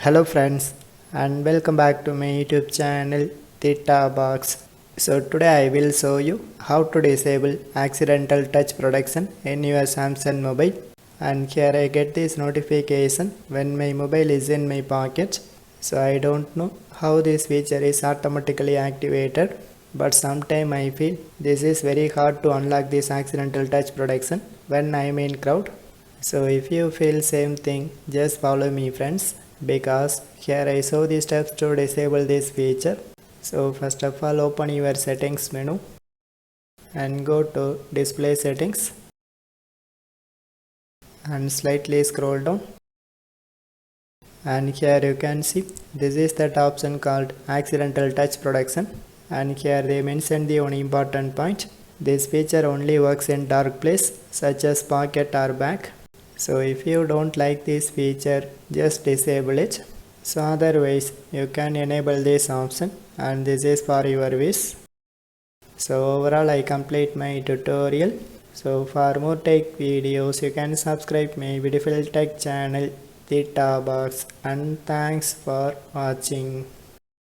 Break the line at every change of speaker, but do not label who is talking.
Hello friends and welcome back to my YouTube channel Theta Box. So today I will show you how to disable accidental touch protection in your Samsung mobile, and here I get this notification when my mobile is in my pocket. So I don't know how this feature is automatically activated, but sometime I feel this is very hard to unlock this accidental touch protection when I am in crowd. So if you feel same thing, just follow me friends, because here I show the steps to disable this feature. So first of all, open your settings menu and go to display settings and slightly scroll down, and here you can see this is that option called accidental touch protection, and here they mention the one important point: this feature only works in dark place such as pocket or bag. So if you don't like this feature, just disable it. So otherwise you can enable this option, and this is for your wish. So overall I complete my tutorial. So for more tech videos you can subscribe my beautiful tech channel Theta Box, and thanks for watching.